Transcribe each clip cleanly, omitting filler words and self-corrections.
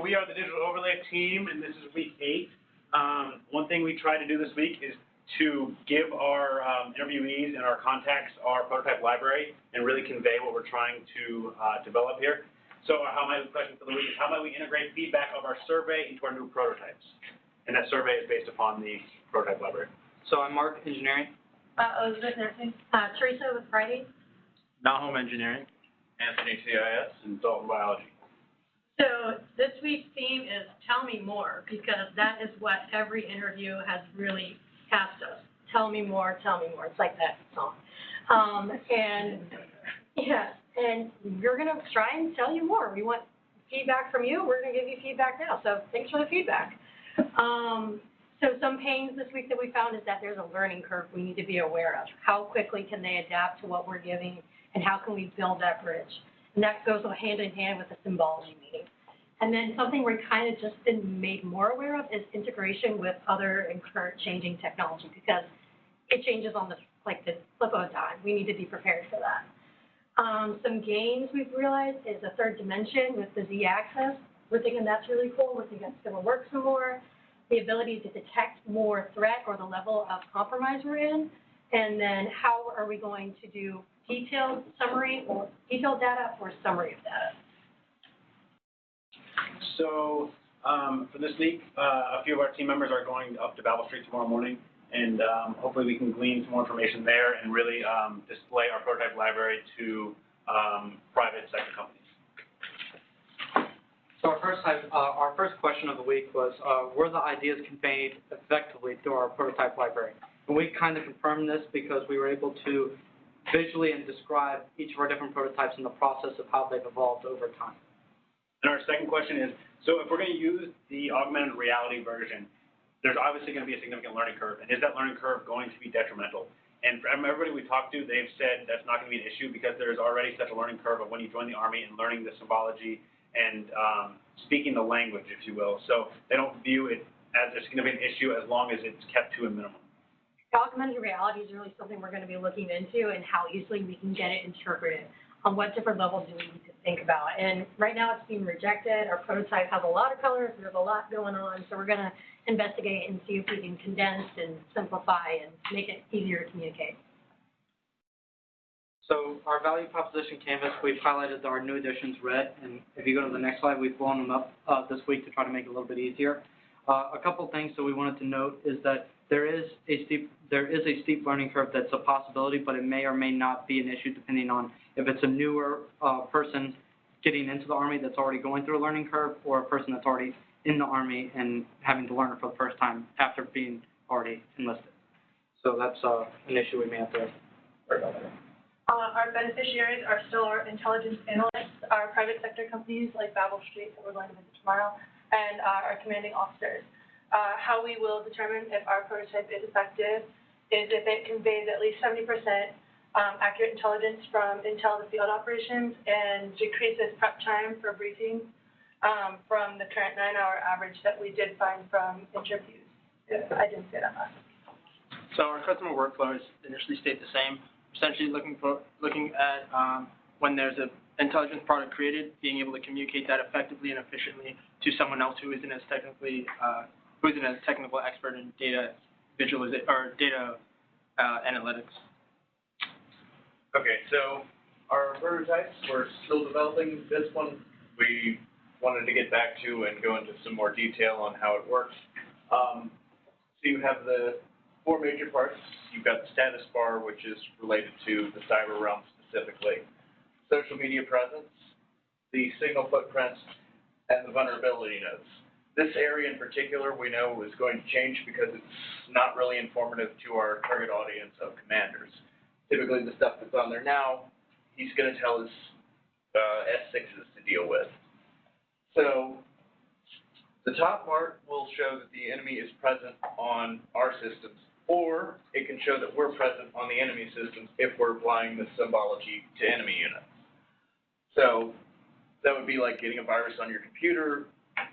we are the Digital Overlay team, and this is week 8. One thing we try to do this week is to give our interviewees and our contacts our prototype library and really convey what we're trying to develop here. So the question for the week is, how might we integrate feedback of our survey into our new prototypes? And that survey is based upon the prototype library. So I'm Mark, engineering. Elizabeth, nursing. Teresa with Friday. Nahum, engineering. Anthony, CIS. And Dalton, biology. So this week's theme is tell me more, because that is what every interview has really asked us. Tell me more, tell me more. It's like that song. And we're going to try and tell you more. We want feedback from you. We're going to give you feedback now. So thanks for the feedback. So some pains this week that we found is that there's a learning curve we need to be aware of. How quickly can they adapt to what we're giving, and how can we build that bridge? And that goes hand in hand with the symbology meeting. And then something we're kind of just been made more aware of is integration with other and current changing technology, because it changes on the flip of a dime. We need to be prepared for that. Some gains we've realized is a third dimension with the Z-axis. We're thinking that's really cool. We're thinking it's going to work some more. The ability to detect more threat or the level of compromise we're in. And then how are we going to do detailed summary or detailed data or summary of data? So for this week, a few of our team members are going up to Babel Street tomorrow morning, and hopefully we can glean some more information there and really display our prototype library to private sector companies. So our first question of the week was, were the ideas conveyed effectively through our prototype library? And we kind of confirmed this because we were able to visually and describe each of our different prototypes and the process of how they've evolved over time. And our second question is, so if we're going to use the augmented reality version, there's obviously going to be a significant learning curve. And is that learning curve going to be detrimental? And from everybody we talked to, they've said that's not going to be an issue because there is already such a learning curve of when you join the Army and learning the symbology and speaking the language, if you will. So they don't view it as a significant issue as long as it's kept to a minimum. Augmented reality is really something we're going to be looking into, and how easily we can get it interpreted. On what different levels do we need to think about? And right now it's being rejected. Our prototype has a lot of colors. There's a lot going on. So we're going to investigate and see if we can condense and simplify and make it easier to communicate. So our value proposition canvas, we've highlighted our new additions red, and if you go to the next slide, we've blown them up this week to try to make it a little bit easier. A couple things that we wanted to note is that there is a steep learning curve that's a possibility, but it may or may not be an issue depending on if it's a newer person getting into the Army that's already going through a learning curve, or a person that's already in the Army and having to learn it for the first time after being already enlisted. So that's an issue we may have to worry about. Our beneficiaries are still our intelligence analysts, our private sector companies like Babel Street that we're going to visit tomorrow, and our commanding officers. How we will determine if our prototype is effective is if it conveys at least 70% accurate intelligence from intel to field operations and decreases prep time for briefings from the current 9-hour average that we did find from interviews. I didn't say that last week. So our customer workflows initially stayed the same. Essentially looking at when there's an intelligence product created, being able to communicate that effectively and efficiently to someone else who isn't as technical expert in data visualization or data analytics. Okay, so our prototypes, we're still developing. This one we wanted to get back to and go into some more detail on how it works. So you have the 4 major parts. You've got the status bar, which is related to the cyber realm specifically, social media presence, the signal footprints, and the vulnerability nodes. This area in particular we know is going to change because it's not really informative to our target audience of commanders. Typically the stuff that's on there now, he's going to tell us S6s to deal with. So the top part will show that the enemy is present on our systems, or it can show that we're present on the enemy systems if we're applying the symbology to enemy units. So that would be like getting a virus on your computer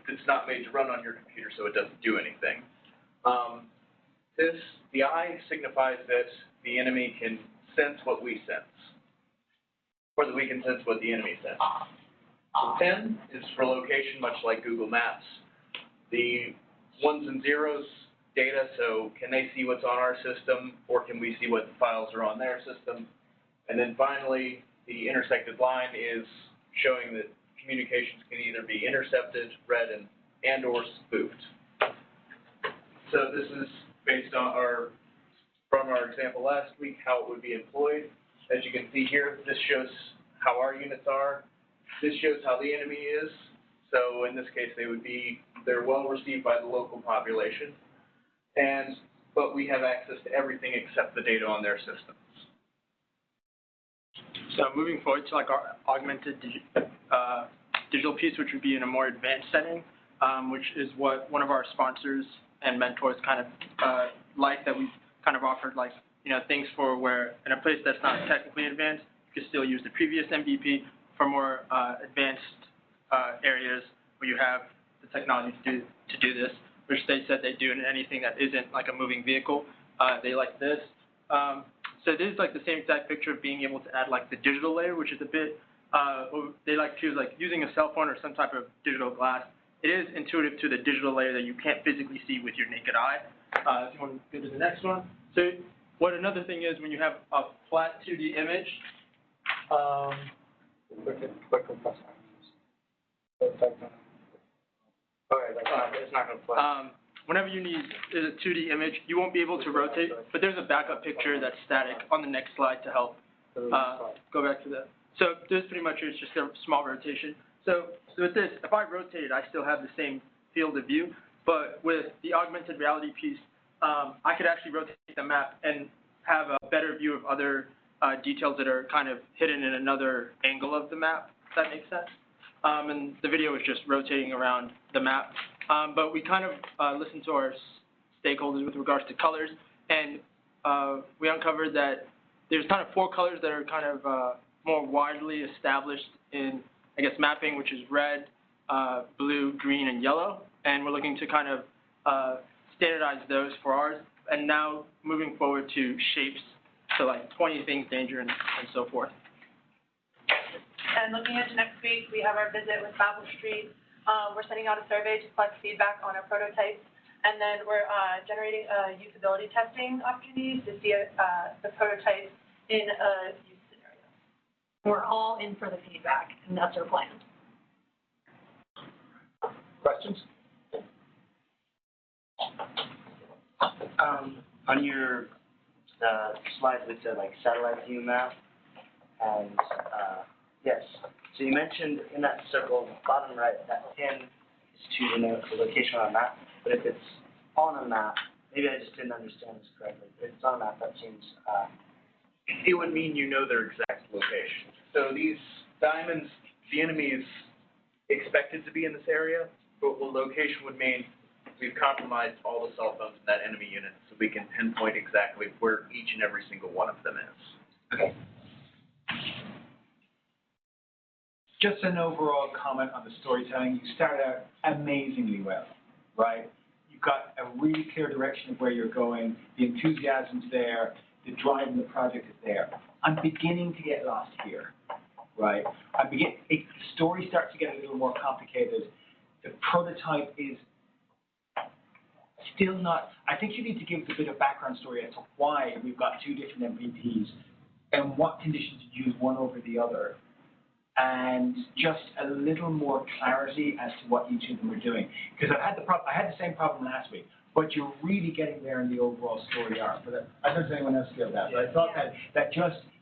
that's not made to run on your computer, so it doesn't do anything. The eye signifies that the enemy can sense what we sense, or that we can sense what the enemy senses. The 10 is for location, much like Google Maps. The ones and zeros, data, so can they see what's on our system, or can we see what files are on their system? And then finally, the intersected line is showing that communications can either be intercepted, read, and or spoofed. So this is based on from our example last week, how it would be employed. As you can see here, this shows how our units are. This shows how the enemy is. So in this case, they're well received by the local population. But we have access to everything except the data on their systems. So moving forward to like our augmented digital piece, which would be in a more advanced setting, which is what one of our sponsors and mentors kind of that we've kind of offered, like, things for where in a place that's not technically advanced, you can still use the previous MVP for more advanced areas where you have the technology to do this, which they said they do in anything that isn't like a moving vehicle. They like this. So this is like the same exact picture of being able to add like the digital layer, which is a bit, they like to use like using a cell phone or some type of digital glass. It is intuitive to the digital layer that you can't physically see with your naked eye. If you want to go to the next one. So what another thing is when you have a flat 2D image, It's not going to play. Whenever you need a 2D image, you won't be able to rotate, but there's a backup picture that's static on the next slide to help. Go back to that. So this pretty much is just a small rotation. So with this, if I rotate it, I still have the same field of view, but with the augmented reality piece, I could actually rotate the map and have a better view of other details that are kind of hidden in another angle of the map, if that makes sense. And the video is just rotating around the map. But we kind of listened to our stakeholders with regards to colors, and we uncovered that there's kind of 4 colors that are kind of more widely established in, I guess, mapping, which is red, blue, green, and yellow. And we're looking to kind of standardize those for ours. And now moving forward to shapes, so like 20 things, danger, and so forth. And looking into next week, we have our visit with Babel Street. We're sending out a survey to collect feedback on our prototypes, and then we're generating usability testing opportunities to see the prototypes in a use scenario. We're all in for the feedback, and that's our plan. Questions? On your slide with the satellite view map, and yes, so you mentioned in that circle, bottom right, that pin is to denote the location on a map, but if it's on a map, maybe I just didn't understand this correctly, but if it's on a map, that seems, It would mean you know their exact location. So these diamonds, the enemy is expected to be in this area, but what location would mean we've compromised all the cell phones in that enemy unit, so we can pinpoint exactly where each and every single one of them is. okay. Just an overall comment on the storytelling. You started out amazingly well, right? You've got a really clear direction of where you're going. The enthusiasm's there. The drive in the project is there. I'm beginning to get lost here, right? The story starts to get a little more complicated. The prototype is still not, I think you need to give us a bit of background story as to why we've got 2 different MVPs and what conditions you use one over the other, and just a little more clarity as to what each of them are doing. Because I had the same problem last week, but you're really getting there in the overall story arc. But I don't know if anyone else feels that, but I thought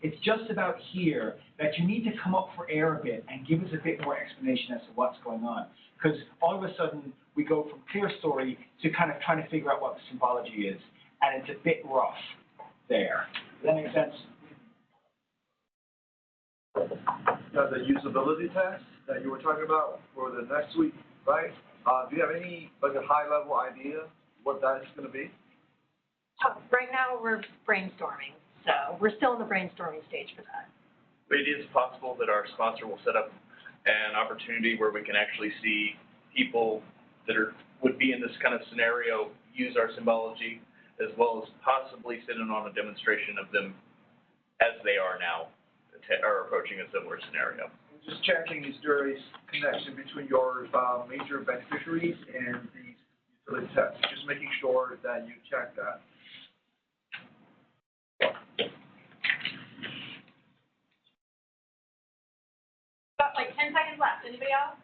it's just about here that you need to come up for air a bit and give us a bit more explanation as to what's going on. Because all of a sudden, we go from clear story to kind of trying to figure out what the symbology is, and it's a bit rough there. Does that make sense? The usability test that you were talking about for the next week, right? Do you have any, like, a high-level idea what that is going to be? Right now, we're brainstorming, so we're still in the brainstorming stage for that. But it is possible that our sponsor will set up an opportunity where we can actually see people that would be in this kind of scenario use our symbology, as well as possibly sit in on a demonstration of them as they are now, are approaching a similar scenario. just checking, is there a connection between your, major beneficiaries and the utility tax? Just making sure that you check that. Got like 10 seconds left. Anybody else?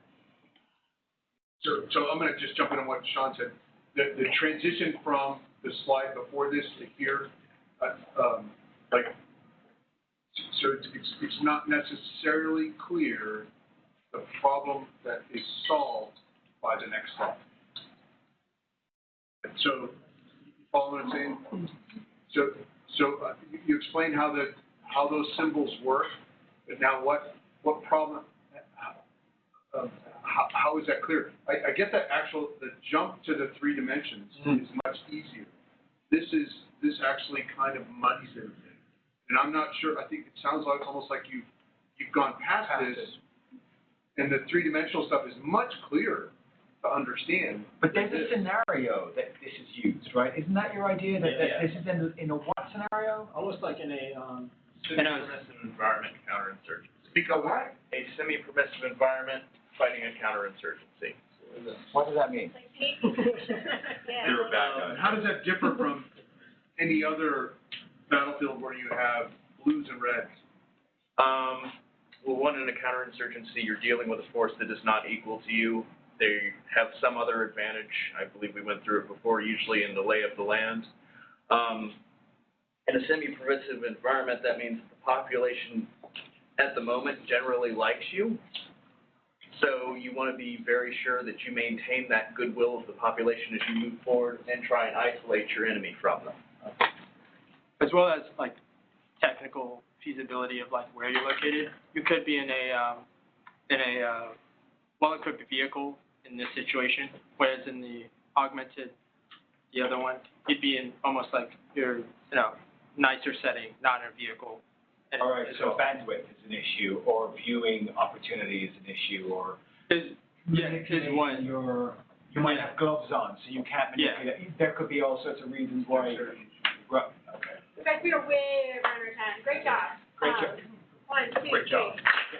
So I'm gonna just jump in on what Sean said. The transition from the slide before this to here, so it's not necessarily clear the problem that is solved by the next slide. So, you follow what I'm saying? So you explained how those symbols work, but now what problem, how is that clear? I get that the jump to the 3 dimensions is much easier. This actually kind of muddies everything. And I'm not sure, I think it sounds like almost like you've gone past this, and the 3-dimensional stuff is much clearer to understand. But there's a scenario that this is used, right? Isn't that your idea, that this is in a what scenario? Almost like in a, Semi-permissive environment counterinsurgency. Speak up. What? A semi-permissive environment fighting a counterinsurgency. What does that mean? Yeah. You're a bad guy. How does that differ from any other battlefield where you have blues and reds? Well, one, in a counterinsurgency, you're dealing with a force that is not equal to you. They have some other advantage. I believe we went through it before, usually in the lay of the land. In a semi-permissive environment, that means the population at the moment generally likes you. So you want to be very sure that you maintain that goodwill of the population as you move forward and try and isolate your enemy from them. as well as like technical feasibility of like where you're located. You could be in a well-equipped vehicle in this situation, whereas in the augmented, the other one, you'd be in almost like your, nicer setting, not in a vehicle. And All right, so bandwidth is an issue, or viewing opportunity is an issue, or is one. you might have gloves on, so you can't manipulate. There could be all sorts of reasons why. Right, okay. You guys, we are way over our time. Great job. Great job. 1, 2, Great job. 3.